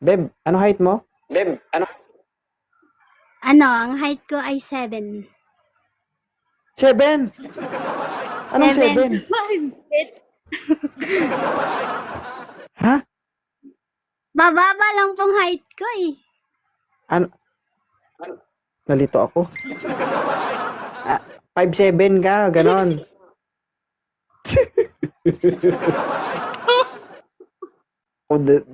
Beb, ano height mo? Ano, ang height ko ay 7. 7? Anong 7 7? to 5 feet. Ha? Bababa lang pong height ko eh. Ano? Nalito ako. 5'7" ka, ganon. Udet.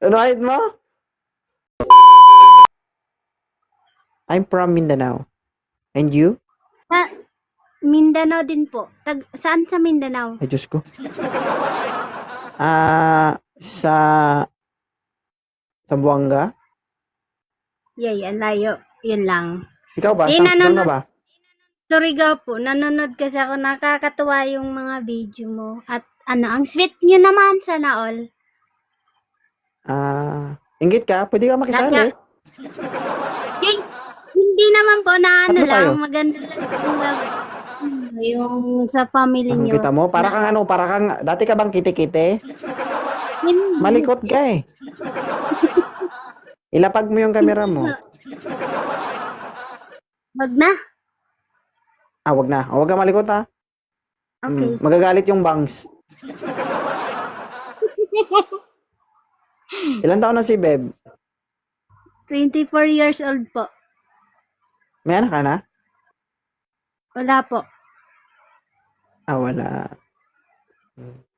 Ano height mo? I'm from Mindanao. And you? Sa Mindanao din po. Saan sa Mindanao? Ay, Diyos ko. Sa Buanga? Yay, ang layo. Yun lang. Ikaw ba? Eh, Saan ka ba? Surigao po. Nanonood kasi ako. Nakakatuwa yung mga video mo. At ang sweet nyo naman. Sana all. Inggit ka? Pwede ka makisali. Yay! Hindi naman po na Tatlo tayo. lang. Maganda lang yung sa family Ang nyo. kita mo? Para kang, dati ka bang kite-kite? Malikot ka eh. Ilapag mo yung camera mo. Wag na. Wag na. Wag ka malikot ha. Okay. Magagalit yung bangs. Ilan taon na si Beb? 24 years old po. May anak ka na? Wala po. Wala.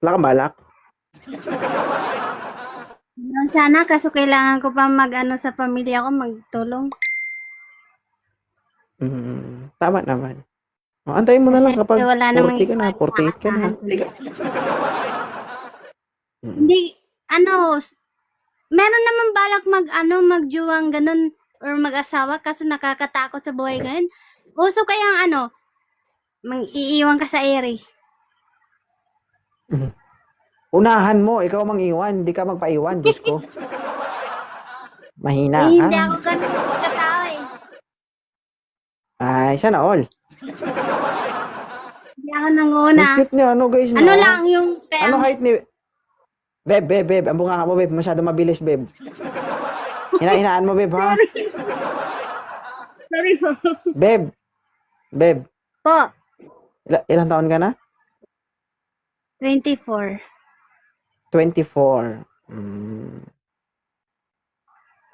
Wala kang balak? Sana, kaso kailangan ko pa sa pamilya ko, magtulong. Tama naman. Antayin mo na lang kapag wala 40 ka na, 48 ka na. Hindi, meron naman balak magjuwang ganun, or mag-asawa, kaso nakakatakot sa buhay ngayon. Uso kayang iiwan ka sa ere. Unahan mo, ikaw mang-iwan, hindi ka magpaiwan, Diyos ko. Mahina ka. Hindi ako ganun katao eh. Ay, sana all. Hindi ako nanguna. Ang cute niya, guys, no? Ano lang yung Ano height ni... Beb, ang bunga ka mo, Beb. Masyado mabilis, Beb. Hinahinaan mo, Beb, ha? Sorry po. Beb. Po, Ilang taon ka na? 24. 24.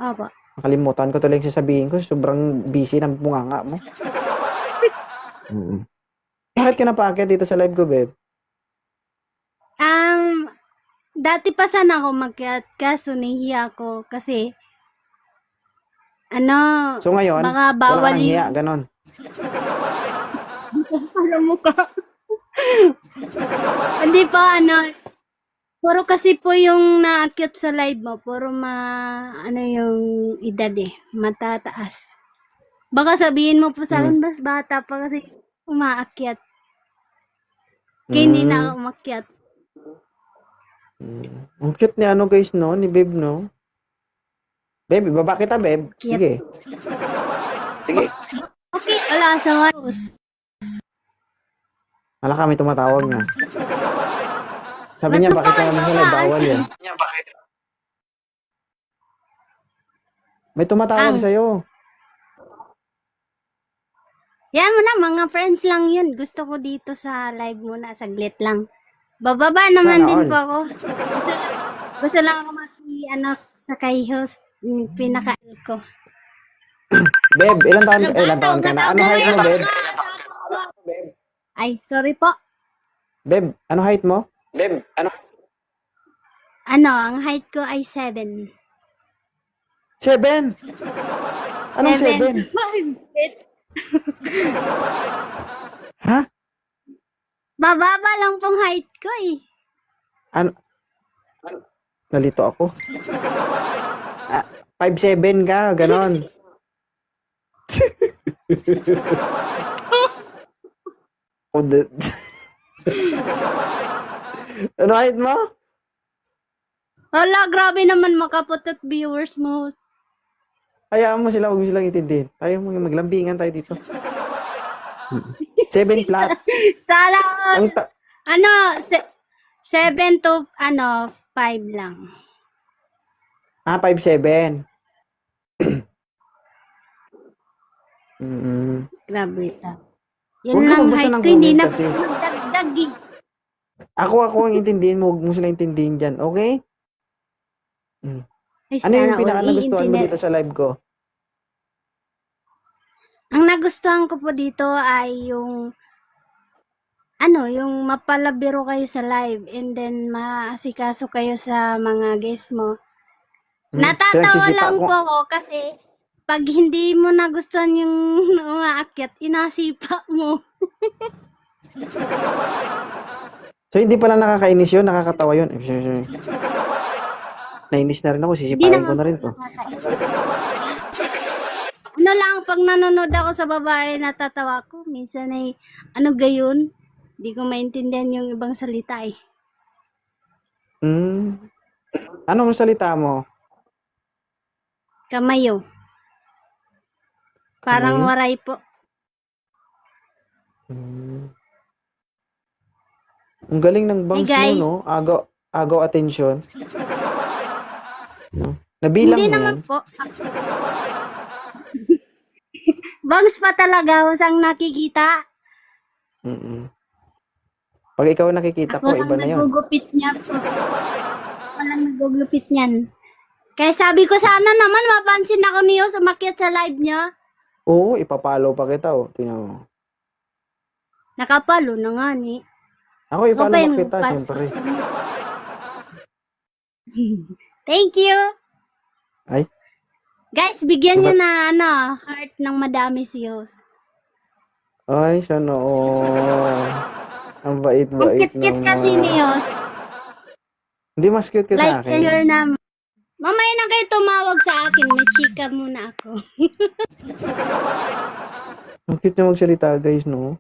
Opo. Nakalimutan ko tuloy yung sasabihin ko. Sobrang busy ng bunganga mo. Bakit ka napaakyat dito sa live ko, Beb? Dati pa sana ako makyat, kaso nahihiya ako kasi So ngayon, baka wala bawal ka nang hiya, ganon. Alam mo ka. Hindi pa puro kasi po yung naakyat sa live mo, puro yung edad matataas. Baka sabihin mo po sa akin, mas bata pa kasi umaakyat. Kaya hindi na ako umakyat. Ang cute ni guys, no? Ni Beb, no? Beb, ibaba kita, Beb. Cute. Sige. Okay, wala sa Wala kami tumatawag na. Sabi niya, bakit ka naman sa live? Bawal yan. May tumatawag sa'yo. Yan mo na, mga friends lang yun. Gusto ko dito sa live muna, saglit lang. Bababa naman Sana din all. po ako. Gusto lang ako sa kay host, pinaka-el ko. Beb, ilang taon ka na? Ano height mo, Beb? Ay, sorry po. Beb, ano height mo? Ang height ko ay 7. 7? Anong 7? Ha? Bababa lang pong height ko eh. Nalito ako. 5'7" ka, ganon. Udet. Ano height mo? Hala, grabe naman makaputot viewers mo. Hayaan mo sila, huwag mo silang intindihin. Ayaw mo yung maglambingan tayo dito. 7 flat. Sana Ang 7 to 5 lang. 5'7". Mm. Grabe ito. Huwag Yun ka lang magbasa height ng ko, hindi comment na kasi. po magdagdag eh. Ako ang intindihin mo. Huwag mo sila intindihin dyan. Okay? Mm. Ay, Ano yung sana all. pinaka nagustuhan mo Iintindihan. dito sa live ko? Ang nagustuhan ko po dito ay yung yung mapalabiro kayo sa live and then maasikaso kayo sa mga guests mo. Natatawa Pinagsisipa lang ko. po ako kasi pag hindi mo nagustuhan yung umaakyat, inasipa mo. So, hindi pala nakakainis yun. Nakakatawa yun. Nainis na rin ako. Hindi Sisipain ko naman na po rin to. Ano lang, pag nanonood ako sa babae, natatawa ko. Minsan ay, gayon? Hindi ko maintindihan yung ibang salita eh. Anong salita mo? Kamayo. Parang Kamayo? waray po. Ang galing ng bangs mo, guys. no? Agaw atensyon. No? Nabilang Hindi mo naman yan? po. Bangs pa talaga, usang nakikita. Pag ikaw nakikita ko, iba na yun. Nagugupit niya po. Ako lang nagugupit niyan. Kaya sabi ko sana naman mapansin ako niyo umakyat sa live niya. Oo, ipapalo pa kita, oh. Tingnan mo. Nakapalo na nga ni. Ako, ipalo pa yung mo kita, pa- syempre. Thank you. Ay, Guys, bigyan niyo na heart ng madami si Yos. ay, siya noon. Ang Ang bait-bait cute-cute naman. kasi ni Yos. Hindi mas cute ka sa Like akin. to hear na. Mamaya na kayo tumawag sa akin. May chika muna ako. Ang cute niya magsalita, guys, no?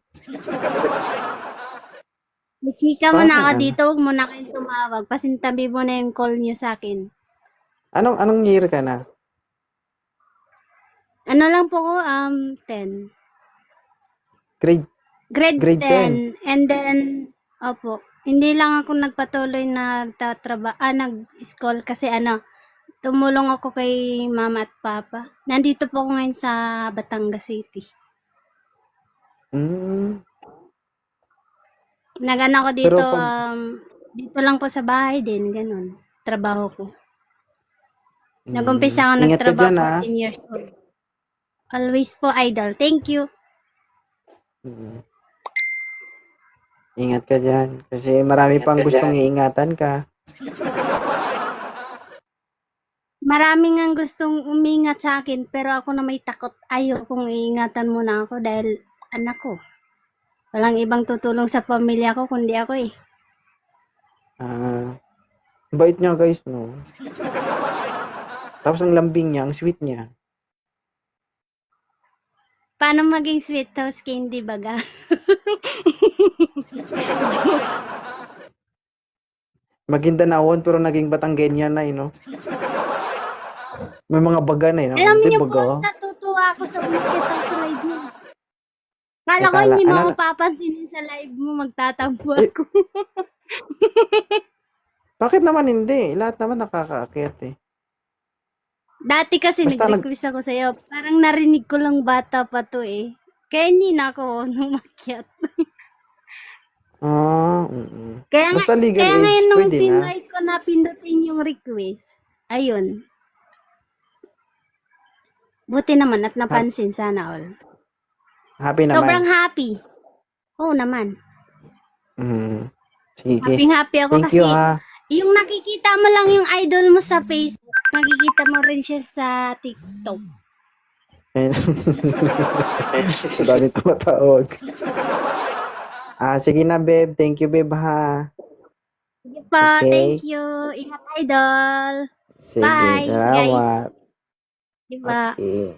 May chika muna ako Bakit? dito. Huwag muna kayong tumawag. Pasintabi mo na yung call niyo sa akin. Anong year ka na? Ano lang po ko, 10. Grade Grade 10. 10. And then, opo, hindi lang ako nagpatuloy nag-school kasi tumulong ako kay mama at papa. Nandito po ako ngayon sa Batangas City. Nagana ko dito, Pero dito lang po sa bahay din, ganun. Trabaho ko. Nag-umpisa ako Ingat ka nagtrabaho dyan, ha? 14 years old. Always po, idol. Thank you. Ingat ka dyan. Kasi marami pang gustong iingatan ka. Maraming ang gustong umingat sa akin, pero ako na may takot. Ayaw kong iingatan muna ako dahil anak ko. Walang ibang tutulong sa pamilya ko kundi ako eh. Bait niya, guys, no? Tapos ang lambing niya, ang sweet niya. Paano maging sweet house candy baga? Maguindanao pero naging Batanggenyan na, no? May mga baga na, no? Alam niyo baga? po, natutuwa ako sa umakit ang sa live mo. Kala ko hindi mo ako papansinin sa live mo, magtatampo ako. Bakit naman hindi? Lahat naman nakakaakyat eh. Dati kasi Basta nag-request ako sa'yo, parang narinig ko lang bata pa to eh. Kaya hindi na ako umakyat. Basta legal kaya age, ngayon nung pwede na. tinry ko na pindutin yung request, ayun. Buti naman at napansin sana all. Happy naman. Sobrang happy. Oo naman. Sige. Happy ako Thank kasi you, ha. yung nakikita mo lang yung idol mo sa Facebook, nakikita mo rin siya sa TikTok. Dami tumatawag. Sige na, babe. Thank you, babe, ha. Sige po, Okay. thank you. Ingat, idol. Sige, Bye, salamat. Diba? Okay.